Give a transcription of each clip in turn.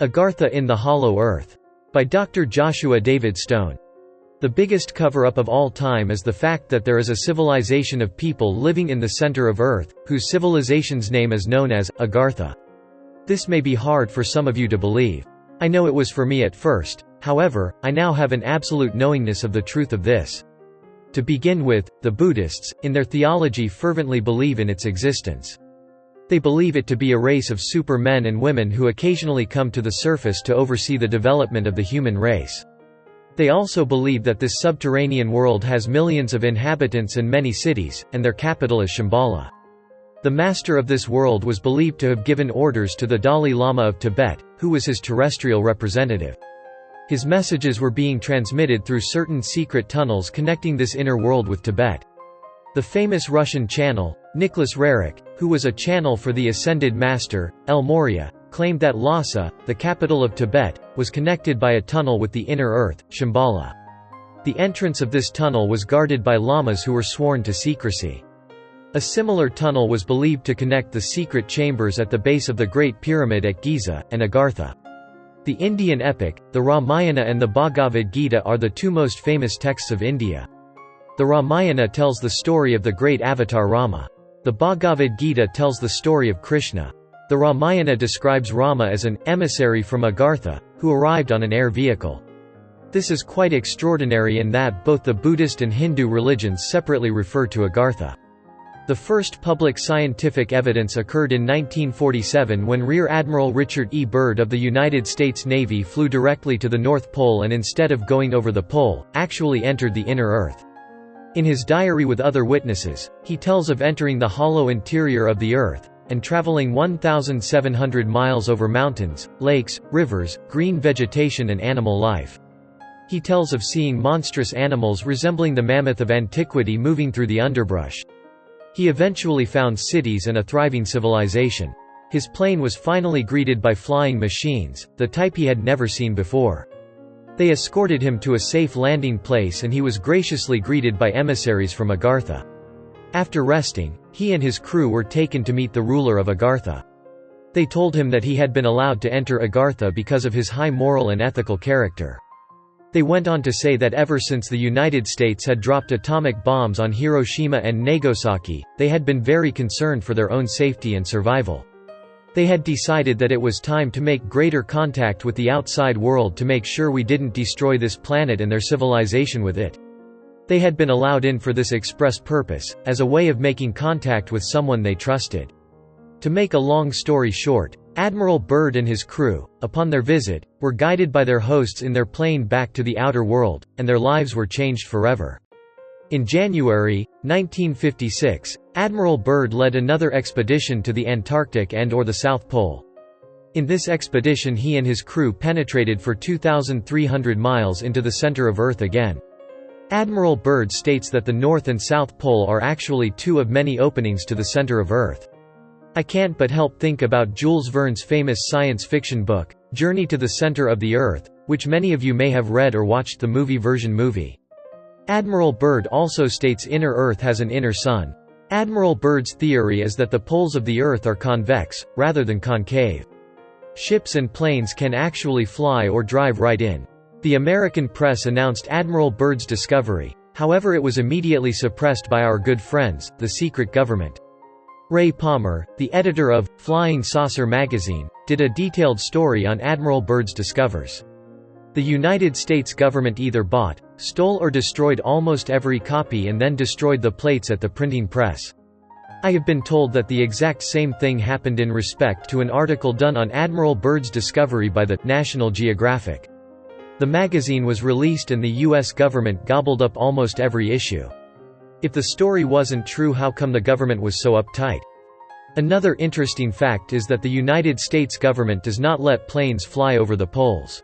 Aghartha in the Hollow Earth. By Dr. Joshua David Stone. The biggest cover-up of all time is the fact that there is a civilization of people living in the center of Earth, whose civilization's name is known as Aghartha. This may be hard for some of you to believe. I know it was for me at first, however, I now have an absolute knowingness of the truth of this. To begin with, the Buddhists, in their theology fervently believe in its existence. They believe it to be a race of supermen and women who occasionally come to the surface to oversee the development of the human race. They also believe that this subterranean world has millions of inhabitants and many cities, and their capital is Shamballa. The master of this world was believed to have given orders to the Dalai Lama of Tibet, who was his terrestrial representative. His messages were being transmitted through certain secret tunnels connecting this inner world with Tibet. The famous Russian channel, Nicholas Roerich, who was a channel for the ascended master, El Morya, claimed that Lhasa, the capital of Tibet, was connected by a tunnel with the inner earth, Shamballa. The entrance of this tunnel was guarded by lamas who were sworn to secrecy. A similar tunnel was believed to connect the secret chambers at the base of the Great Pyramid at Giza, and Aghartha. The Indian epic, the Ramayana and the Bhagavad Gita are the two most famous texts of India. The Ramayana tells the story of the great avatar Rama. The Bhagavad Gita tells the story of Krishna. The Ramayana describes Rama as an emissary from Aghartha, who arrived on an air vehicle. This is quite extraordinary in that both the Buddhist and Hindu religions separately refer to Aghartha. The first public scientific evidence occurred in 1947 when Rear Admiral Richard E. Byrd of the United States Navy flew directly to the North Pole and instead of going over the pole, actually entered the inner Earth. In his diary with other witnesses, he tells of entering the hollow interior of the Earth, and traveling 1,700 miles over mountains, lakes, rivers, green vegetation and animal life. He tells of seeing monstrous animals resembling the mammoth of antiquity moving through the underbrush. He eventually found cities and a thriving civilization. His plane was finally greeted by flying machines, the type he had never seen before. They escorted him to a safe landing place and he was graciously greeted by emissaries from Aghartha. After resting, he and his crew were taken to meet the ruler of Aghartha. They told him that he had been allowed to enter Aghartha because of his high moral and ethical character. They went on to say that ever since the United States had dropped atomic bombs on Hiroshima and Nagasaki, they had been very concerned for their own safety and survival. They had decided that it was time to make greater contact with the outside world to make sure we didn't destroy this planet and their civilization with it. They had been allowed in for this express purpose, as a way of making contact with someone they trusted. To make a long story short, Admiral Byrd and his crew, upon their visit, were guided by their hosts in their plane back to the outer world, and their lives were changed forever. In January 1956, Admiral Byrd led another expedition to the Antarctic and/or the South Pole. In this expedition he and his crew penetrated for 2,300 miles into the center of Earth again. Admiral Byrd states that the North and South Pole are actually two of many openings to the center of Earth. I can't but help think about Jules Verne's famous science fiction book, Journey to the Center of the Earth, which many of you may have read or watched the movie. Admiral Byrd also states inner Earth has an inner sun. Admiral Byrd's theory is that the poles of the Earth are convex, rather than concave. Ships and planes can actually fly or drive right in. The American press announced Admiral Byrd's discovery, however it was immediately suppressed by our good friends, the secret government. Ray Palmer, the editor of Flying Saucer magazine, did a detailed story on Admiral Byrd's discoveries. The United States government either bought, stole or destroyed almost every copy and then destroyed the plates at the printing press. I have been told that the exact same thing happened in respect to an article done on Admiral Byrd's discovery by the National Geographic. The magazine was released and the US government gobbled up almost every issue. If the story wasn't true, how come the government was so uptight? Another interesting fact is that the United States government does not let planes fly over the poles.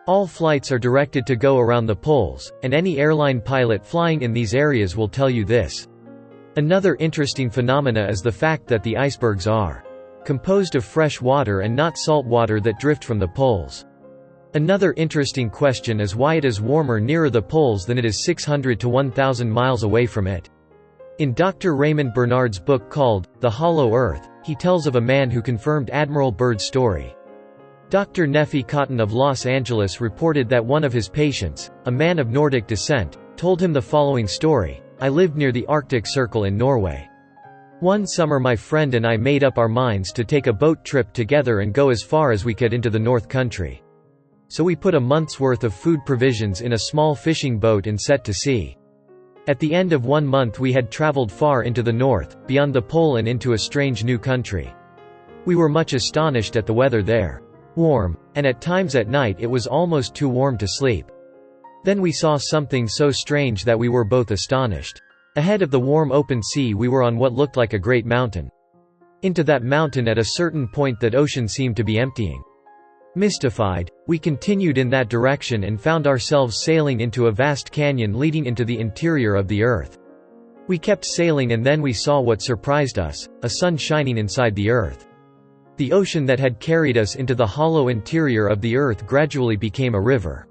All flights are directed to go around the poles, and any airline pilot flying in these areas will tell you this. Another interesting phenomena is the fact that the icebergs are composed of fresh water and not salt water that drift from the poles. Another interesting question is why it is warmer nearer the poles than it is 600 to 1,000 miles away from it. In Dr. Raymond Bernard's book called The Hollow Earth, he tells of a man who confirmed Admiral Byrd's story. Dr. Nephi Cotton of Los Angeles reported that one of his patients, a man of Nordic descent, told him the following story: "I lived near the Arctic Circle in Norway. One summer my friend and I made up our minds to take a boat trip together and go as far as we could into the North Country. So we put a month's worth of food provisions in a small fishing boat and set to sea. At the end of 1 month we had traveled far into the north, beyond the pole and into a strange new country. We were much astonished at the weather there. Warm, and at times at night it was almost too warm to sleep. Then we saw something so strange that we were both astonished. Ahead of the warm open sea we were on what looked like a great mountain. Into that mountain at a certain point that ocean seemed to be emptying. Mystified, we continued in that direction and found ourselves sailing into a vast canyon leading into the interior of the earth. We kept sailing and then we saw what surprised us, a sun shining inside the earth. The ocean that had carried us into the hollow interior of the earth gradually became a river.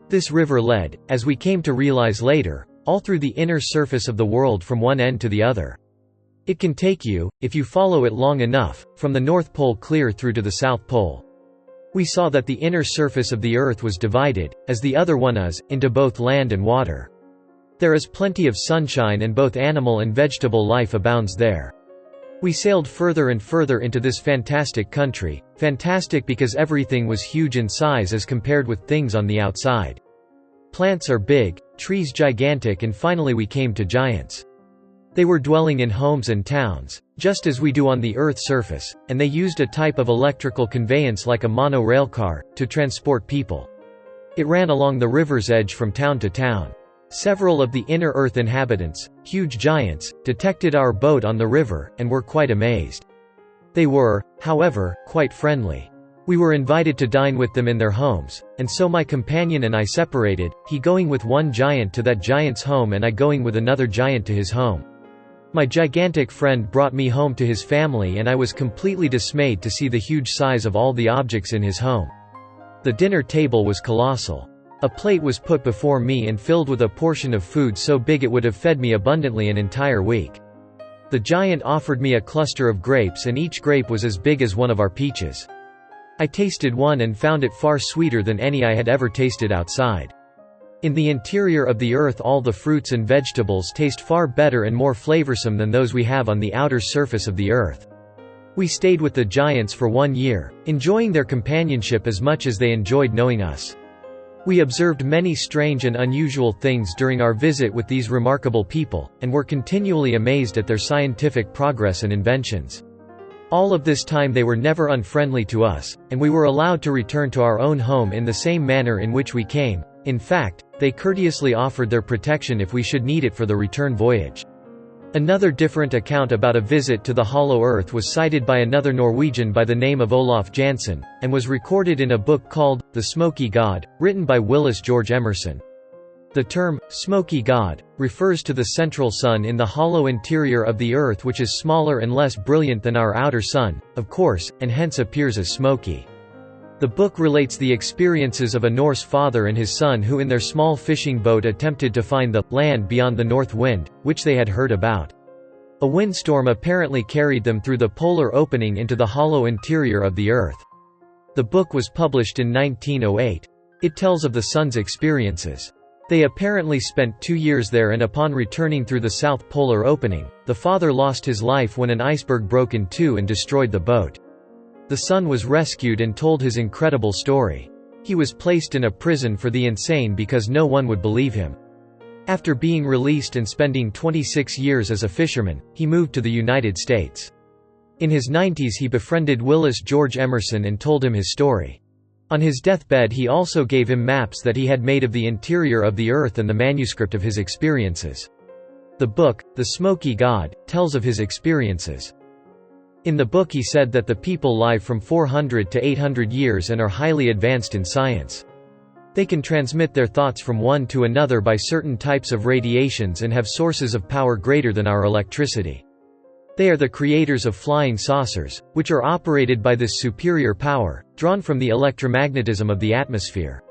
This river led, as we came to realize later, all through the inner surface of the world from one end to the other. It can take you, if you follow it long enough, from the North Pole clear through to the South Pole. We saw that the inner surface of the earth was divided, as the other one is, into both land and water. There is plenty of sunshine and both animal and vegetable life abounds there. We sailed further and further into this fantastic country, fantastic because everything was huge in size as compared with things on the outside. Plants are big, trees gigantic, and finally we came to giants. They were dwelling in homes and towns, just as we do on the Earth's surface, and they used a type of electrical conveyance like a mono-rail car, to transport people. It ran along the river's edge from town to town. Several of the inner Earth inhabitants, huge giants, detected our boat on the river, and were quite amazed. They were, however, quite friendly. We were invited to dine with them in their homes, and so my companion and I separated, he going with one giant to that giant's home and I going with another giant to his home. My gigantic friend brought me home to his family and I was completely dismayed to see the huge size of all the objects in his home. The dinner table was colossal. A plate was put before me and filled with a portion of food so big it would have fed me abundantly an entire week. The giant offered me a cluster of grapes and each grape was as big as one of our peaches. I tasted one and found it far sweeter than any I had ever tasted outside. In the interior of the earth all the fruits and vegetables taste far better and more flavorsome than those we have on the outer surface of the earth. We stayed with the giants for 1 year, enjoying their companionship as much as they enjoyed knowing us. We observed many strange and unusual things during our visit with these remarkable people, and were continually amazed at their scientific progress and inventions. All of this time they were never unfriendly to us, and we were allowed to return to our own home in the same manner in which we came. In fact, they courteously offered their protection if we should need it for the return voyage. Another different account about a visit to the Hollow Earth was cited by another Norwegian by the name of Olaf Jansen, and was recorded in a book called The Smoky God, written by Willis George Emerson. The term, smoky God, refers to the central sun in the hollow interior of the Earth, which is smaller and less brilliant than our outer sun, of course, and hence appears as smoky. The book relates the experiences of a Norse father and his son who in their small fishing boat attempted to find the land beyond the north wind, which they had heard about. A windstorm apparently carried them through the polar opening into the hollow interior of the Earth. The book was published in 1908. It tells of the son's experiences. They apparently spent 2 years there, and upon returning through the south polar opening, the father lost his life when an iceberg broke in two and destroyed the boat. The son was rescued and told his incredible story. He was placed in a prison for the insane because no one would believe him. After being released and spending 26 years as a fisherman, he moved to the United States. In his 90s he befriended Willis George Emerson and told him his story. On his deathbed he also gave him maps that he had made of the interior of the Earth and the manuscript of his experiences. The book, The Smoky God, tells of his experiences. In the book he said that the people live from 400 to 800 years and are highly advanced in science. They can transmit their thoughts from one to another by certain types of radiations and have sources of power greater than our electricity. They are the creators of flying saucers, which are operated by this superior power, drawn from the electromagnetism of the atmosphere.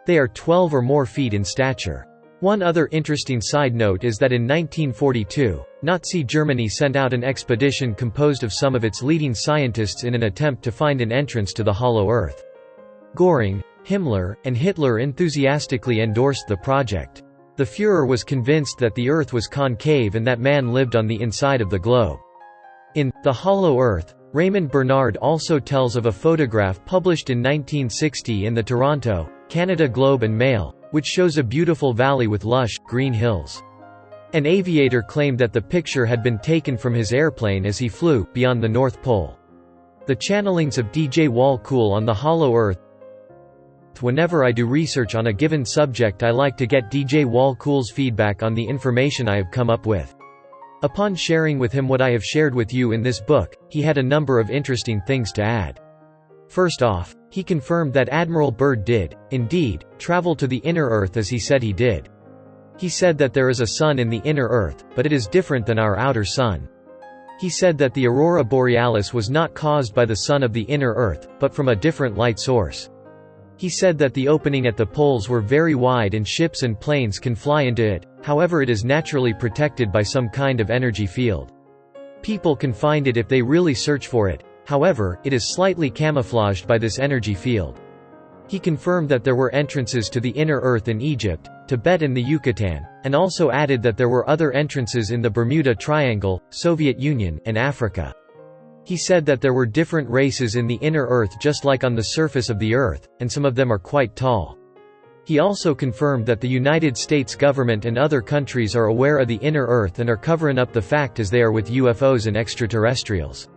They are 12 or more feet in stature. One other interesting side note is that in 1942, Nazi Germany sent out an expedition composed of some of its leading scientists in an attempt to find an entrance to the Hollow Earth. Göring, Himmler, and Hitler enthusiastically endorsed the project. The Führer was convinced that the Earth was concave and that man lived on the inside of the globe. In The Hollow Earth, Raymond Bernard also tells of a photograph published in 1960 in the Toronto, Canada Globe and Mail, which shows a beautiful valley with lush, green hills. An aviator claimed that the picture had been taken from his airplane as he flew beyond the North Pole. The channelings of D.J. Walcool on The Hollow Earth. Whenever I do research on a given subject, I like to get D.J. Walcool's feedback on the information I have come up with. Upon sharing with him what I have shared with you in this book, he had a number of interesting things to add. First off, he confirmed that Admiral Byrd did, indeed, travel to the inner Earth as he said he did. He said that there is a sun in the inner Earth, but it is different than our outer sun. He said that the aurora borealis was not caused by the sun of the inner Earth, but from a different light source. He said that the opening at the poles were very wide and ships and planes can fly into it, however it is naturally protected by some kind of energy field. People can find it if they really search for it, however, it is slightly camouflaged by this energy field. He confirmed that there were entrances to the inner Earth in Egypt, Tibet and the Yucatan, and also added that there were other entrances in the Bermuda Triangle, Soviet Union, and Africa. He said that there were different races in the inner Earth just like on the surface of the Earth, and some of them are quite tall. He also confirmed that the United States government and other countries are aware of the inner Earth and are covering up the fact as they are with UFOs and extraterrestrials.